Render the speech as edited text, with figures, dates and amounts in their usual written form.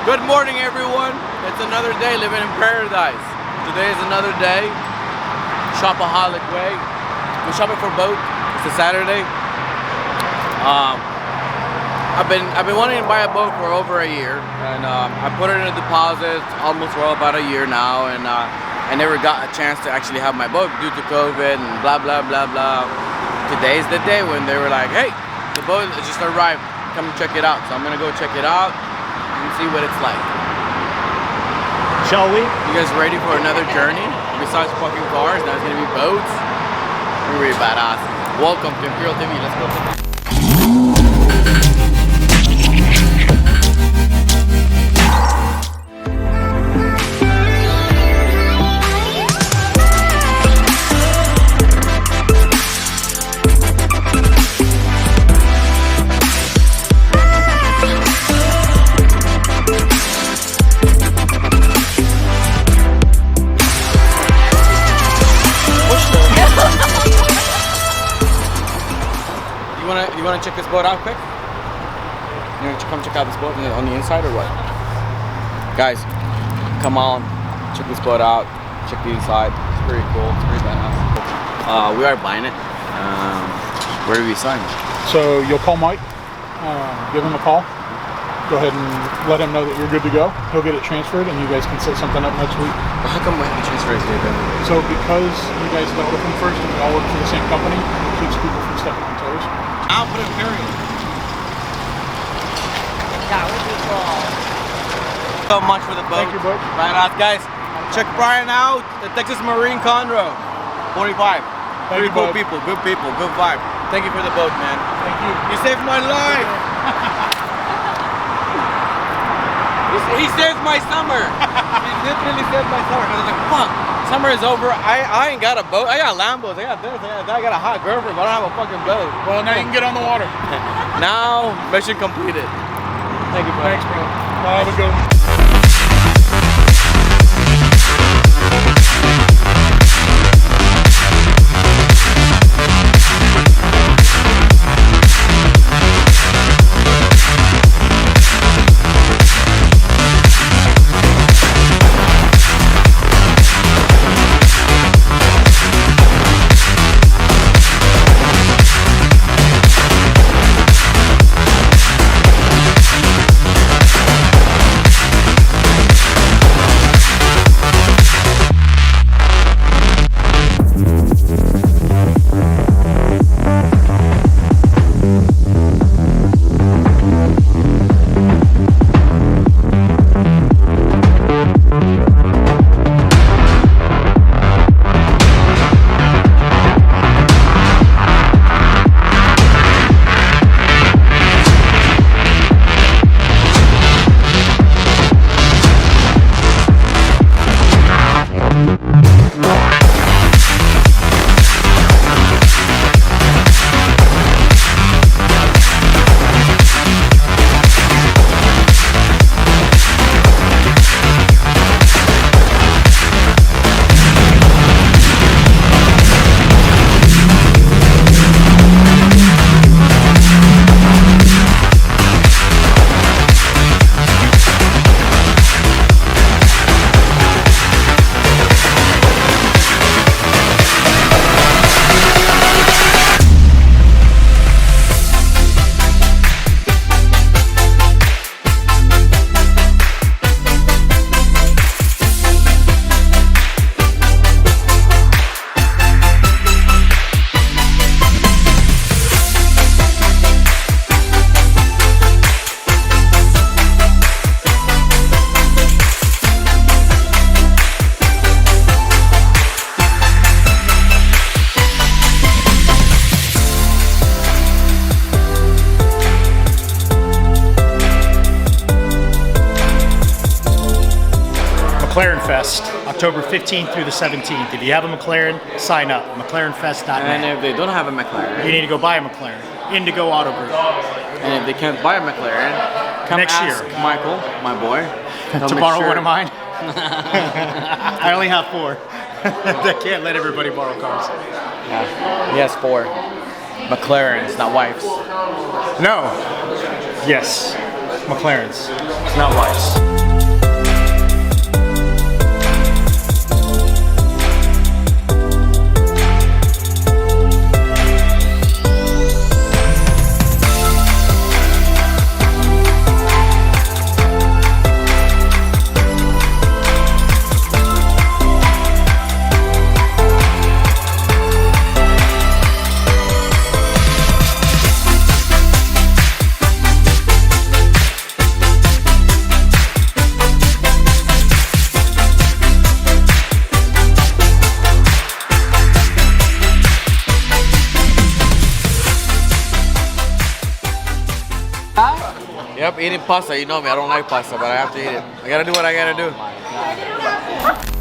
Good morning, everyone. It's another day living in paradise. Today is another day. Shopaholic way. We're shopping for a boat. It's a Saturday. I've been wanting to buy a boat for over a year, and I put it in a deposit almost for about a year now, and I never got a chance to actually have my boat due to COVID and blah blah blah blah. Today's the day when they were like, hey, the boat just arrived, come check it out. So I'm gonna go check it out and see what it's like. Shall we? You guys ready for another journey? Besides fucking cars, now it's gonna be boats. We're really badass. Welcome to Imperial TV. Let's go. You wanna check this boat out quick? You wanna come check out this boat on the inside or what? Guys, come on, check this boat out. Check the inside. It's pretty cool. It's pretty badass. We are buying it. Where do we sign? So you'll call Mike, give him a call. Go ahead and let him know that you're good to go. He'll get it transferred, and you guys can set something up next week. Well, how come we have to transfer it to him? So because you guys dealt with him first, and we all work for the same company, it keeps people from stepping on toes. I'll put Imperial. That would be cool. So much for the boat. Thank you, bud. Badass, guys. Check Brian out. The Texas Marine Conroe. 45. Pretty cool people. Good people. Good vibe. Thank you for the boat, man. Thank you. You saved my life. He saved my summer. He literally saved my summer. I was like, fuck. Summer is over. I ain't got a boat. I got Lambos. I got this. I got a hot girlfriend, but I don't have a fucking boat. Well, now you can get on the water. Now, mission completed. Thank you, bro. Thanks, bro. Have a good one. McLaren Fest, October 15th through the 17th. If you have a McLaren, sign up, McLarenfest.net. And if they don't have a McLaren, you need to go buy a McLaren. Indigo Auto Group. And if they can't buy a McLaren, come next ask year. Michael, my boy, to borrow one of mine. I only have 4. I can't let everybody borrow cars. Yeah, he has 4 McLarens, not wives. No. Yes, McLarens, not wives. Yep, eating pasta. You know me. I don't like pasta, but I have to eat it. I gotta do what I gotta do.